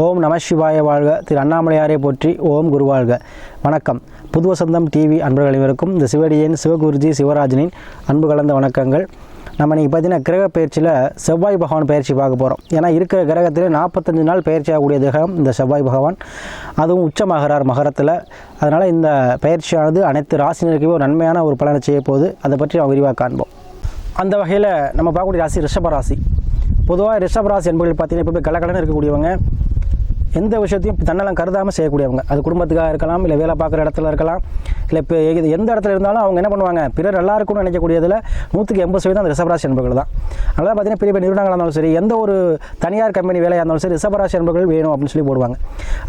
ஓம் நம சிவாய வாழ்க. திரு அண்ணாமலையாரை போற்றி. ஓம் குருவாழ்க. வணக்கம். புது வசந்தம் டிவி அன்பர்கள் அனைவருக்கும் இந்த சிவடியின் சிவகுருஜி சிவராஜனின் அன்பு கலந்த வணக்கங்கள். நம்ம இன்றைக்கி பார்த்தீங்கன்னா கிரக பயிற்சியில் செவ்வாய் பகவான் பயிற்சி பார்க்க போகிறோம். ஏன்னா இருக்கிற கிரகத்தில் 45 நாள் பயிற்சி ஆகக்கூடிய கிரகம் இந்த செவ்வாய் பகவான். அதுவும் உச்சமாகிறார் மகரத்தில். அதனால் இந்த பயிற்சியானது அனைத்து ராசினருக்குமே ஒரு நன்மையான ஒரு பலனை செய்ய போகுது. அதை பற்றி நம்ம விரிவாக காண்போம். அந்த வகையில் நம்ம பார்க்கக்கூடிய ராசி ரிஷப ராசி. பொதுவாக ரிஷப ராசி என்பவர்கள் பார்த்தீங்கன்னா எப்பவுமே கலக்கலன்னு இருக்கக்கூடியவங்க, எந்த விஷயத்தையும் தன்னெல்லாம் கருதாமல் செய்யக்கூடியவங்க. அது குடும்பத்துக்காக இருக்கலாம், இல்லை வேலை பார்க்குற இடத்துல இருக்கலாம், இல்லை இப்போ எந்த இடத்துல இருந்தாலும் அவங்க என்ன பண்ணுவாங்க, பிறர் நல்லா இருக்கும்னு நினைக்கக்கூடியதில் 180% அந்த ரிஷபராசி என்பவர்கள் தான். அதனால் பார்த்தீங்கன்னா பெரிய பெரிய நிறுவனங்களாக இருந்தாலும் சரி, எந்த ஒரு தனியார் கம்பெனி வேலையாக இருந்தாலும் சரி, ரிஷபராசி என்பவர்கள் வேணும் அப்படின்னு சொல்லி போடுவாங்க.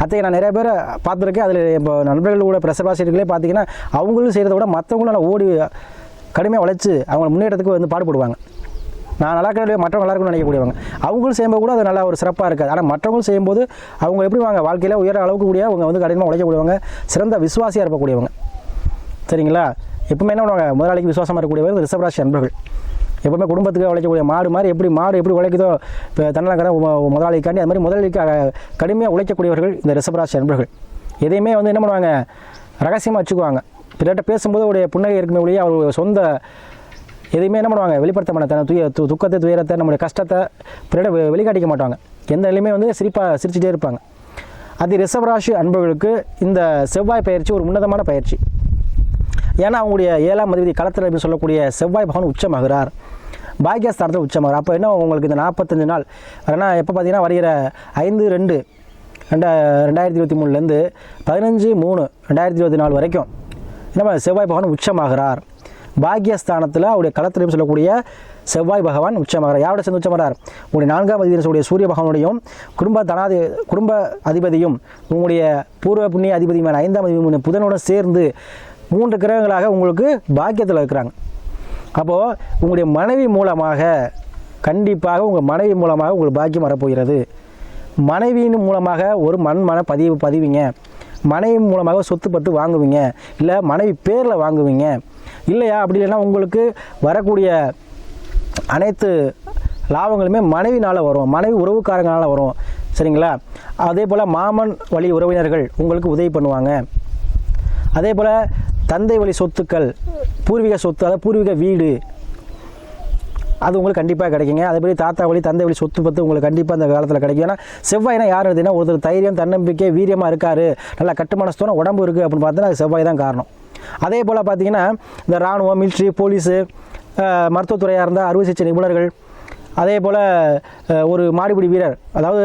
அதை நான் நிறைய பேர் பார்த்துருக்கேன். அதில் இப்போ நண்பர்கள் கூட ரிஷபராசிகளே பார்த்தீங்கன்னா அவங்களும் செய்கிறத விட மற்றவங்களும் நல்லா ஓடி கடுமையாக உழைச்சி அவங்க முன்னேற்றத்துக்கு வந்து பாடுபடுவாங்க. நான் நல்லா இருக்கிற மற்றவங்க நல்லா இருக்குன்னு நினைக்கக்கூடியவங்க. அவங்களும் செய்யும்போது கூட அது நல்லா ஒரு சிறப்பாக இருக்காது. ஆனால் மற்றவங்களும் செய்யும்போது அவங்க எப்படி வாங்க வாழ்க்கையில் உயர அளவுக்கு கூடிய அவங்க வந்து கடினமாக உழைக்கக்கூடியவங்க, சிறந்த விசுவாசியாக இருக்கக்கூடியவங்க. சரிங்களா? எப்பவுமே என்ன பண்ணுவாங்க, முதலாளிக்கு விசுவாசமாக இருக்கக்கூடியவங்க ரிஷபராசி அன்பர்கள். எப்பவுமே குடும்பத்துக்கு உழைக்கக்கூடிய மாடு எப்படி உழைக்குதோ, இப்போ தன்னலங்கிற முதலாளிக்காண்டி அது மாதிரி முதலாளிக்காக கடுமையாக உழைக்கக்கூடியவர்கள் இந்த ரிஷபராசி அன்பர்கள். எதையுமே வந்து என்ன பண்ணுவாங்க, ரகசியமாக வச்சுக்குவாங்க. பிறட்ட பேசும்போது அவருடைய புன்னகை இருக்குமே ஒழிய அவர் சொந்த எதையுமே என்ன பண்ணுவாங்க, வெளிப்படுத்த மாட்டாங்க. துக்கத்தை, துயரத்தை, நம்முடைய கஷ்டத்தை பிறட வெளிக்காட்டிக்க மாட்டாங்க. எந்த நிலையுமே வந்து சிரிச்சுட்டே இருப்பாங்க. அது ரிஷபராசி அன்பர்களுக்கு இந்த செவ்வாய் பயிற்சி ஒரு உன்னதமான பயிற்சி. ஏன்னா அவங்களுடைய 7ஆம் அதிபதி களத்தில் அப்படின்னு சொல்லக்கூடிய செவ்வாய் பகவான் உச்சமாகிறார், பாக்கியஸ்தானத்தில் உச்சமாகிறார். அப்போ என்ன உங்களுக்கு இந்த 45 நாள் ஏன்னா எப்போ பார்த்தீங்கன்னா வருகிற 5/2/2023 15/3/2024 வரைக்கும் நம்ம செவ்வாய் பகவான் உச்சமாகிறார். பாக்கியஸ்தானத்தில் அவருடைய களத்திலையும் சொல்லக்கூடிய செவ்வாய் பகவான் உச்சமாகிறார். யாரோட சேர்ந்து உச்சமாகிறார்? உங்களுடைய 4ஆம் அதிபதி சொல்லக்கூடிய சூரிய பகவானுடையும் குடும்ப அதிபதியும் உங்களுடைய பூர்வ புண்ணிய அதிபதியுமான 5ஆம் அதிபதி புதனுடன் சேர்ந்து 3 கிரகங்களாக உங்களுக்கு பாக்கியத்தில் இருக்கிறாங்க. அப்போது உங்களுடைய மனைவி மூலமாக கண்டிப்பாக உங்கள் மனைவி மூலமாக உங்களுக்கு பாக்கியம் வரப்போகிறது. மனைவியின் மூலமாக ஒரு மன பதிவிங்க. மனைவி மூலமாக சொத்து பத்து வாங்குவீங்க, இல்லை மனைவி பேரில் வாங்குவீங்க. இல்லையா அப்படி இல்லைன்னா உங்களுக்கு வரக்கூடிய அனைத்து லாபங்களுமே மனைவினால் வரும், மனைவி உறவுக்காரங்களால் வரும். சரிங்களா? அதே போல் மாமன் வழி உறவினர்கள் உங்களுக்கு உதவி பண்ணுவாங்க. அதே போல் தந்தை வழி சொத்துக்கள், பூர்வீக சொத்து, அதாவது பூர்வீக வீடு, அது உங்களுக்கு கண்டிப்பாக கிடைக்குங்க. அதேபடி தாத்தா வழி தந்தை வழி சொத்து பத்து உங்களுக்கு கண்டிப்பாக அந்த காலத்தில் கிடைக்கும். ஏன்னா செவ்வாய்னா யார் இருந்ததுன்னா ஒருத்தர் தைரியம், தன்னம்பிக்கை, வீரியமாக இருக்கார், நல்லா கட்டுமனஸ்தோன உடம்பு இருக்குது அப்படின்னு பார்த்தீங்கன்னா அது செவ்வாய் தான் காரணம். அதே போல் பார்த்தீங்கன்னா இந்த இராணுவம், மிலிட்ரி, போலீஸு, மருத்துவத்துறையாக இருந்தால் அறுவை சிகிச்சை நிபுணர்கள், அதே போல் ஒரு மாடுபிடி வீரர், அதாவது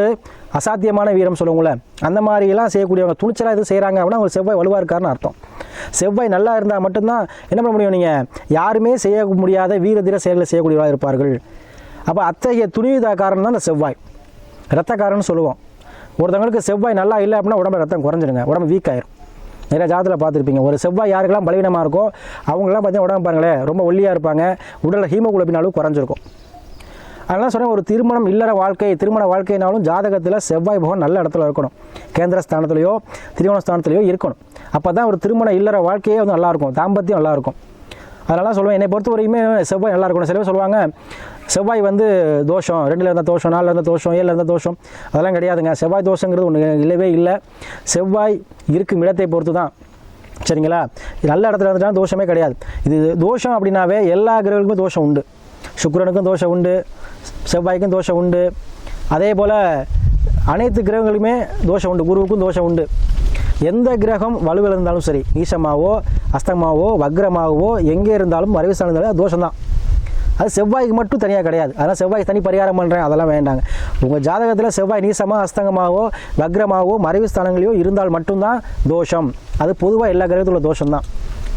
அசாத்தியமான வீரம் சொல்லுவோங்களே, அந்த மாதிரிலாம் செய்யக்கூடியவங்க துணிச்சலாக எதுவும் செய்கிறாங்க அப்படின்னா அவங்க செவ்வாய் வலுவாக இருக்காருன்னு அர்த்தம். செவ்வாய் நல்லா இருந்தால் மட்டும்தான் என்ன பண்ண முடியும், நீங்கள் யாருமே செய்ய முடியாத வீர தீர செயல்களை செய்யக்கூடியவர்களாக இருப்பார்கள். அப்போ அத்தகைய துணித காரணம் தான் இந்த செவ்வாய், இரத்தக்காரன்னு சொல்லுவோம். ஒருத்தவங்களுக்கு செவ்வாய் நல்லா இல்லை அப்படின்னா உடம்பு ரத்தம் குறைஞ்சிடுங்க, உடம்பு வீக் ஆயிரும். நிறைய ஜாதத்தில் பார்த்துருப்பீங்க. ஒரு செவ்வாய் யாருக்கெல்லாம் பலவீனமாக இருக்கோ அவங்களாம் பார்த்தீங்கன்னா உடம்பு பாருங்களேன் ரொம்ப ஒல்லியாக இருப்பாங்க, உடலில் ஹீமோகுளோபின் அளவு குறைஞ்சிருக்கும். அதனால் சொன்னேன், ஒரு திருமணம் இல்லற வாழ்க்கை, திருமண வாழ்க்கைனாலும் ஜாதகத்தில் செவ்வாய் பகவான் நல்ல இடத்துல இருக்கணும். கேந்திர ஸ்தானத்துலையோ திரிகோண ஸ்தானத்துலையோ இருக்கணும். அப்போ தான் ஒரு திருமண இல்லற வாழ்க்கையே வந்து நல்லாயிருக்கும், தாம்பத்தியம் நல்லாயிருக்கும். அதனால சொல்லுவேன், என்னை பொறுத்த வரைக்குமே செவ்வாய் நல்லா இருக்கணும். சில பேர் சொல்லுவாங்க செவ்வாய் வந்து தோஷம், 2ல் இருந்தால் தோஷம், 4ல் இருந்தால் தோஷம், 7ல் இருந்தால் தோஷம். அதெல்லாம் கிடையாதுங்க. செவ்வாய் தோஷங்கிறது ஒன்று இல்லவே இல்லை. செவ்வாய் இருக்கும் இடத்தை பொறுத்து தான். சரிங்களா? நல்ல இடத்துல இருந்துட்டாலும் தோஷமே கிடையாது. இது தோஷம் அப்படின்னாவே எல்லா கிரகங்களுக்கும் தோஷம் உண்டு. சுக்கிரனுக்கும் தோஷம் உண்டு, செவ்வாய்க்கும் தோஷம் உண்டு. அதே போல் அனைத்து கிரகங்களுமே தோஷம் உண்டு, குருவுக்கும் தோஷம் உண்டு. எந்த கிரகம் வலுவில் இருந்தாலும் சரி, நீசமாவோ அஸ்தமாவோ வக்ரமாகவோ எங்கே இருந்தாலும் மறைவுஸ்தானம் இருந்தாலும் அது தோஷம் தான். அது செவ்வாய்க்கு மட்டும் தனியாக கிடையாது. அதனால் செவ்வாய்க்கு தனி பரிகாரம் பண்ணுறேன் அதெல்லாம் வேண்டாங்க. உங்கள் ஜாதகத்தில் செவ்வாய் நீசமாக அஸ்தங்கமாகவோ வக்ரமாகவோ மறைவுஸ்தானங்களையோ இருந்தால் மட்டும்தான் தோஷம். அது பொதுவாக எல்லா கிரகத்தில் உள்ள தோஷம் தான்.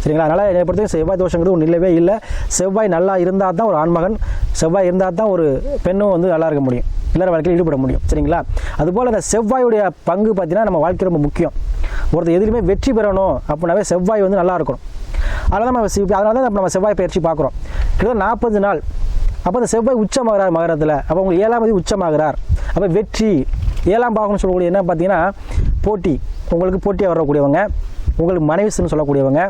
சரிங்களா? அதனால் என்னை பொறுத்தவரைக்கும் செவ்வாய் தோஷங்கிறது ஒன்று இல்லவே இல்லை. செவ்வாய் நல்லா இருந்தால் தான் ஒரு ஆண்மகன், செவ்வாய் இருந்தால் தான் ஒரு பெண்ணும் வந்து நல்லா இருக்க முடியும், இல்லற வாழ்க்கையில் ஈடுபட முடியும். சரிங்களா? அதுபோல் இந்த செவ்வாயுடைய பங்கு பார்த்தீங்கன்னா நம்ம வாழ்க்கை ரொம்ப முக்கியம். ஒருத்தர் எதிலுமே வெற்றி பெறணும் அப்படின்னாவே செவ்வாய் வந்து நல்லா இருக்கணும். அதனால தான் நம்ம செவ்வாய் பயிற்சி பார்க்குறோம். கிட்டத்தட்ட 40 நாள். அப்போ அந்த செவ்வாய் உச்சமாகிறார் மகரத்தில். அப்போ உங்களுக்கு 7ஆம் தேதி உச்சமாகிறார். அப்போ வெற்றி 7ஆம் பாகம்னு சொல்லக்கூடிய என்ன பார்த்தீங்கன்னா போட்டி, உங்களுக்கு போட்டியாக வரக்கூடியவங்க, உங்களுக்கு மனைவிஸ்ன்னு சொல்லக்கூடியவங்க.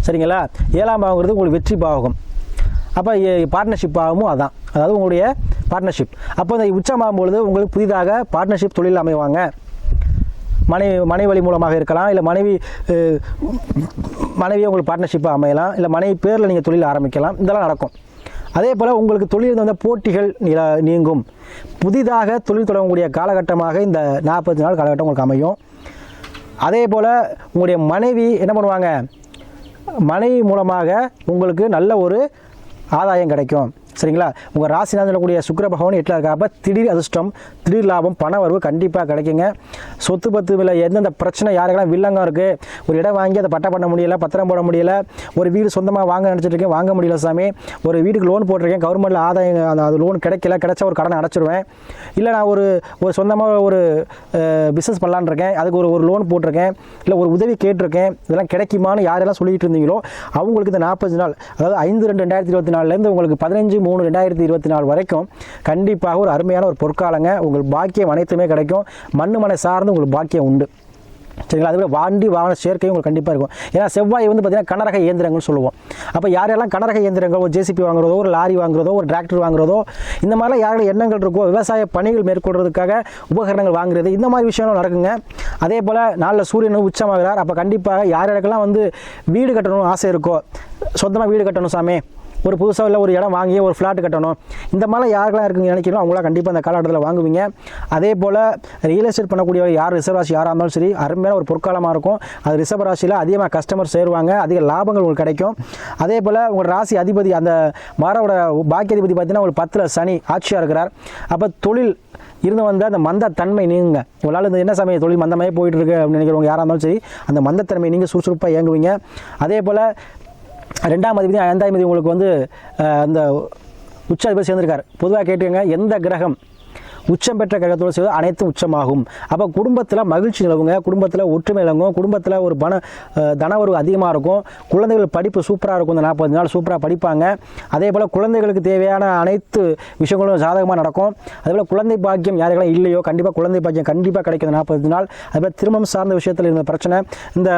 சரிங்களா? 7ஆம் பாகங்கிறது உங்களுக்கு வெற்றி பாகம். அப்போ பார்ட்னர்ஷிப் பாகமும் அதான். அதாவது உங்களுடைய பார்ட்னர்ஷிப். அப்போ இந்த உச்சமாகும்பொழுது உங்களுக்கு புதிதாக பார்ட்னர்ஷிப் தொழில் அமைவாங்க. மனைவி வழி மூலமாக இருக்கலாம், இல்லை மனைவியை உங்களுக்கு பார்ட்னர்ஷிப்பாக அமையலாம், இல்லை மனைவி பேரில் நீங்கள் தொழில் ஆரம்பிக்கலாம். இதெல்லாம் நடக்கும். அதே போல் உங்களுக்கு தொழில் வந்த போட்டிகள் நீங்கும். புதிதாக தொழில் தொடங்கக்கூடிய காலகட்டமாக இந்த 40 நாள் காலகட்டம் உங்களுக்கு அமையும். அதே போல் உங்களுடைய மனைவி என்ன பண்ணுவாங்க, மனைவி மூலமாக உங்களுக்கு நல்ல ஒரு ஆதாயம் கிடைக்கும். சரிங்களா? உங்கள் ராசிநாதன் சொல்லக்கூடிய சுக்கிர பகவான் 8ல் இருக்கப்ப திடீர் அதிர்ஷ்டம், திடீர் லாபம், பண வரவு கண்டிப்பாக கிடைக்குங்க. சொத்து பத்து இல்லை எந்தெந்த பிரச்சனை யாருக்கெல்லாம் வில்லங்கம் இருக்குது, ஒரு இடம் வாங்கி அதை பட்டா பண்ண முடியல, பத்திரம் போட முடியல, ஒரு வீடு சொந்தமாக வாங்க நினச்சிட்ருக்கேன், வாங்க முடியல சாமி, ஒரு வீட்டுக்கு லோன் போட்டிருக்கேன், கவர்மெண்ட்டில் ஆதாயம் அது லோன் கிடைச்ச ஒரு கடனை அடைச்சிருவேன், இல்லை நான் ஒரு சொந்தமாக ஒரு பிஸ்னஸ் பண்ணலான்னு இருக்கேன், அதுக்கு ஒரு லோன் போட்டிருக்கேன், இல்லை ஒரு உதவி கேட்டிருக்கேன், இதெல்லாம் கிடைக்குமான்னு யாரெல்லாம் சொல்லிட்டு இருந்தீங்களோ அவங்களுக்கு இந்த 40 நாள், அதாவது 5/2/2024 உங்களுக்கு 15/3/2024 வரைக்கும் கண்டிப்பாக ஒரு அருமையான ஒரு பொற்காலங்க. உங்களுக்கு பாக்கியம் அனைத்துமே கிடைக்கும். மண்ணு சார்ந்து உங்களுக்கு பாக்கியம் உண்டு. சரிங்களா? அதுபோல் வாண்டி வாகன சேர்க்கையும் உங்களுக்கு கண்டிப்பாக இருக்கும். ஏன்னா செவ்வாய் பார்த்தீங்கன்னா கனரக இயந்திரங்கள் சொல்லுவோம். அப்போ யாரெல்லாம் கனரக இயந்திரங்கள், ஒரு ஜேசிபி வாங்குறதோ, ஒரு லாரி வாங்குறதோ, ஒரு டிராக்டர் வாங்குறதோ, இந்த மாதிரிலாம் யாரெல்லாம் எண்ணங்கள் இருக்கோ, விவசாய பணிகள் மேற்கொள்றதுக்காக உபகரணங்கள் வாங்குறது, இந்த மாதிரி விஷயங்களும் நடக்குங்க. அதே போல் நாளில் சூரியனும் உச்சமாகிறார். அப்போ கண்டிப்பாக யாரெல்லாம் வீடு கட்டணும் ஆசை இருக்கோ, சொந்தமாக வீடு கட்டணும் சாமி, ஒரு புதுசாக இல்லை ஒரு இடம் வாங்கி ஒரு ஃப்ளாட் கட்டணும், இந்த மாதிரிலாம் யாருக்கெல்லாம் இருக்குன்னு நினைக்கிறோம் அவங்களாம் கண்டிப்பாக அந்த காலகட்டத்தில் வாங்குவீங்க. அதே போல் ரியல் எஸ்டேட் பண்ணக்கூடிய யார் ரிசர்வ் யாராக இருந்தாலும் சரி, அருமையான ஒரு பொற்காலமாக இருக்கும். அது ரிசர்வ் ராசியில் அதிகமாக கஸ்டமர் சேருவாங்க, அதிக லாபங்கள் உங்களுக்கு கிடைக்கும். அதே போல் உங்கள் ராசி அதிபதி, அந்த வாரோட பாக்கிய அதிபதி பார்த்தீங்கன்னா ஒரு 10ல் சனி ஆட்சியாக இருக்கிறார். அப்போ தொழில் இருந்து வந்த அந்த மந்தத்தன்மை நீங்குங்க. உங்களால் இந்த என்ன சமயம் தொழில் மந்தமே போயிட்டு இருக்கு அப்படின்னு நினைக்கிறவங்க யாராக இருந்தாலும் சரி, அந்த மந்தத்தன்மை நீங்கள் சுறுசுறுப்பாக இயங்குவீங்க. அதே போல் 2ஆம் அதிபதி 5ஆம் அதிபதி உங்களுக்கு அந்த உச்சாதிபதி சேர்ந்திருக்கார். பொதுவாக கேட்டுக்கங்க, எந்த கிரகம் உச்சம் பெற்ற கிரகத்தோடு சேர்ந்து அனைத்தும் உச்சமாகும். அப்போ குடும்பத்தில் மகிழ்ச்சி நிலவுங்க, குடும்பத்தில் ஒற்றுமை நிலவும், குடும்பத்தில் ஒரு தனவரவு அதிகமாக இருக்கும், குழந்தைகள் படிப்பு சூப்பராக இருக்கும். இந்த 40 நாள் சூப்பராக படிப்பாங்க. அதே போல் குழந்தைகளுக்கு தேவையான அனைத்து விஷயங்களும் சாதகமாக நடக்கும். அதேபோல் குழந்தை பாக்கியம் யாரெல்லாம் இல்லையோ கண்டிப்பாக குழந்தை பாக்கியம் கண்டிப்பாக கிடைக்கும் 40 நாள். அதுபோல் திருமணம் சார்ந்த விஷயத்தில் இருந்த பிரச்சனை, இந்த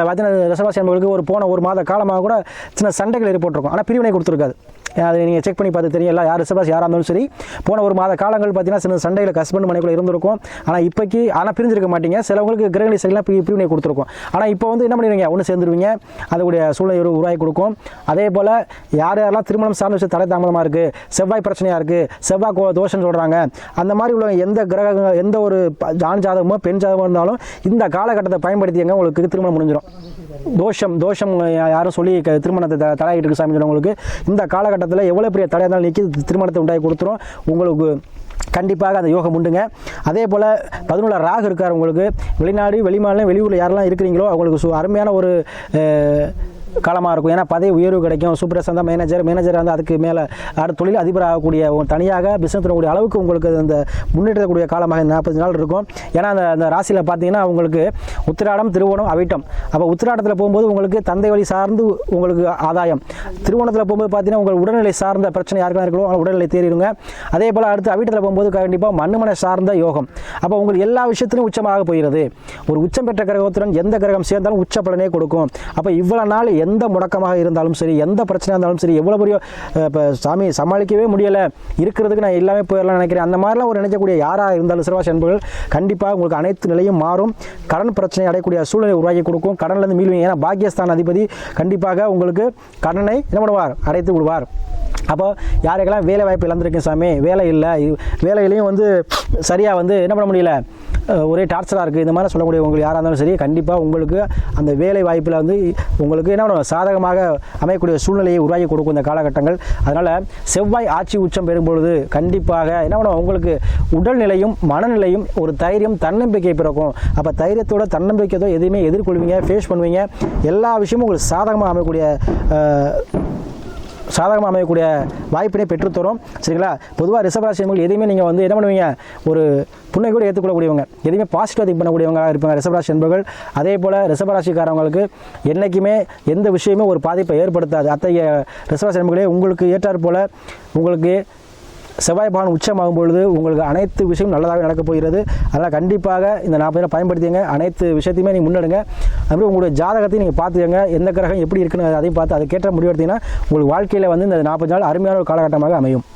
ரிசர்வாசி என்பவர்களுக்கு ஒரு மாத காலமாக கூட சின்ன சண்டைகள் ஏற்பட்டிருக்கும். ஆனால் பிரிவினை கொடுத்துருக்காது. அதை நீங்கள் செக் பண்ணி பார்த்து தெரியல. யார் ரிசர்வாசி யாராக இருந்தாலும் சரி, போன ஒரு மாத காலங்கள் பார்த்தீங்கன்னா சின்ன சண்டையில் ஹஸ்பண்ட் மனைக்குள்ள இருந்திருக்கும். ஆனால் இப்போக்கி பிரிஞ்சிருக்க மாட்டீங்க. சிலவங்களுக்கு கிரகணி சைட்லாம் பிரிவினை கொடுத்துருக்கும். ஆனால் இப்போ என்ன பண்ணுவீங்க, ஒன்று சேர்ந்துருவீங்க. அதோடைய சூழ்நிலை உருவாகி கொடுக்கும். அதே போல் யாரெல்லாம் திருமணம் சார்ந்த விஷயம் தடை தாமதமாக இருக்குது, செவ்வாய் பிரச்சனையாக இருக்குது, செவ்வாய் தோஷம் சொல்கிறாங்க, அந்த மாதிரி உள்ள எந்த கிரகங்கள், எந்த ஒரு ஆண் ஜாதகமோ பெண் ஜாதகமோ இருந்தாலும் இந்த காலகட்டத்தை பயன்படுத்தியங்க உங்களுக்கு திருமணம் முடிஞ்சிடும். தோஷம் யாரும் சொல்லி திருமணத்தை தடையிட்டு இருக்கு சாமி உங்களுக்கு இந்த காலகட்டத்தில் எவ்வளோ பெரிய தடையாக இருந்தாலும் நீக்கி திருமணத்தை உண்டாகி கொடுத்துரும். உங்களுக்கு கண்டிப்பாக அந்த யோகம் உண்டுங்க. அதே போல் 11 ராகு இருக்கார். உங்களுக்கு வெளிநாடு வெளிமாநிலம் வெளியூரில் யாரெல்லாம் இருக்கிறீங்களோ அவங்களுக்கு அருமையான ஒரு காலமாக இருக்கும். ஏன்னா பதவி உயர்வு கிடைக்கும். சூப்பர் சந்தா மேனேஜர் அதுக்கு மேலே தொழில் அதிபர் ஆகக்கூடிய தனியாக பிஸ்னஸ் பண்ணக்கூடிய அளவுக்கு உங்களுக்கு அந்த முன்னேற்றக்கூடிய காலமாக 40 நாள் இருக்கும். ஏன்னா அந்த ராசியில் பார்த்தீங்கன்னா உங்களுக்கு உத்திராடம், திருவோணம், அவிட்டம். அப்போ உத்திராடத்தில் போகும்போது உங்களுக்கு தந்தை வழி சார்ந்து உங்களுக்கு ஆதாயம், திருவோணத்தில் போகும்போது பார்த்தீங்கன்னா உங்கள் உடல்நிலை சார்ந்த பிரச்சனை யாருக்கெல்லாம் இருக்கோ அவங்க உடல்நிலை தேறிடுங்க. அதே போல் அடுத்து அவிட்டத்தில் போகும்போது கண்டிப்பாக மண்ணுமனை சார்ந்த யோகம். அப்போ உங்களுக்கு எல்லா விஷயத்திலும் உச்சமாக போகிறது. ஒரு உச்சம் பெற்ற கிரகத்துடன் எந்த கிரகம் சேர்ந்தாலும் உச்ச பலனே கொடுக்கும். அப்போ இவ்வளோ நாள் எந்த முடக்கமாக இருந்தாலும் சரி, எந்த பிரச்சனையாக இருந்தாலும் சரி, எவ்வளோ பெரிய இப்போ சாமி சமாளிக்கவே முடியலை, இருக்கிறதுக்கு நான் எல்லாமே போயிடலாம் நினைக்கிறேன், அந்த மாதிரிலாம் ஒரு நினைக்கக்கூடிய யாராக இருந்தாலும் ரிசர்வாசி என்பவர்கள் கண்டிப்பாக உங்களுக்கு அனைத்து நிலையும் மாறும். கடன் பிரச்சனை அடையக்கூடிய சூழ்நிலை உருவாக்கி கொடுக்கும். கடன்லேருந்து மீள்வீங்க. ஏன்னா பாக்கியஸ்தான் அதிபதி கண்டிப்பாக உங்களுக்கு கடனை என்ன பண்ணுவார், அடைத்து விடுவார். அப்போ யாருக்கெல்லாம் வேலை வாய்ப்பு இழந்திருக்கேன் சாமி, வேலை இல்லை, வேலையிலையும் சரியாக என்ன பண்ண முடியல, ஒரே டார்ச்சராக இருக்குது, இந்த மாதிரி சொல்லக்கூடிய உங்களுக்கு யாராக இருந்தாலும் சரி, கண்டிப்பாக உங்களுக்கு அந்த வேலை வாய்ப்பில் உங்களுக்கு என்ன பண்ணுவோம், சாதகமாக அமையக்கூடிய சூழ்நிலையை உருவாக்கி கொடுக்கும் இந்த காலகட்டங்கள். அதனால் செவ்வாய் ஆட்சி உச்சம் பெறும்பொழுது கண்டிப்பாக என்ன பண்ணுவோம், உங்களுக்கு உடல்நிலையும் மனநிலையும் ஒரு தைரியம் தன்னம்பிக்கை பிறக்கும். அப்போ தைரியத்தோட தன்னம்பிக்கையோ எதையுமே எதிர்கொள்வீங்க, ஃபேஸ் பண்ணுவீங்க. எல்லா விஷயமும் உங்களுக்கு சாதகமாக அமையக்கூடிய வாய்ப்பினை பெற்றுத்தரும். சரிங்களா? பொதுவாக ரிசர்வராசி எதையுமே நீங்கள் என்ன பண்ணுவீங்க, ஒரு புண்ணை கூட ஏற்றுக்கொள்ளக்கூடியவங்க, எதையுமே பாசிட்டிவாக திங்க் பண்ணக்கூடியவங்க இருப்பாங்க ரிசர்வராசி என்பவர்கள். அதே போல் ரிசர்வராசிக்காரவங்களுக்கு என்றைக்குமே எந்த விஷயமே ஒரு பாதிப்பை ஏற்படுத்தாது. அத்தகைய ரிசர்வராசி என்பவர்களே உங்களுக்கு ஏற்றாற் போல் உங்களுக்கு செவ்வாய் பகவான் உச்சமாகும் பொழுது உங்களுக்கு அனைத்து விஷயமும் நல்லதாக நடக்கப் போகிறது. அதனால் கண்டிப்பாக இந்த 40 நாள் பயன்படுத்திங்க. அனைத்து விஷயத்தையுமே நீங்கள் முன்னெடுங்க. அதுமாதிரி உங்களுடைய ஜாதகத்தையும் நீங்கள் பார்த்துக்கங்க, எந்த கிரகம் எப்படி இருக்குன்னு அதையும் பார்த்து அதுக்கேற்ற முடிவெடுத்தீங்கன்னா உங்களுக்கு வாழ்க்கையில் இந்த 40 நாள் அருமையான ஒரு காலகட்டமாக அமையும்.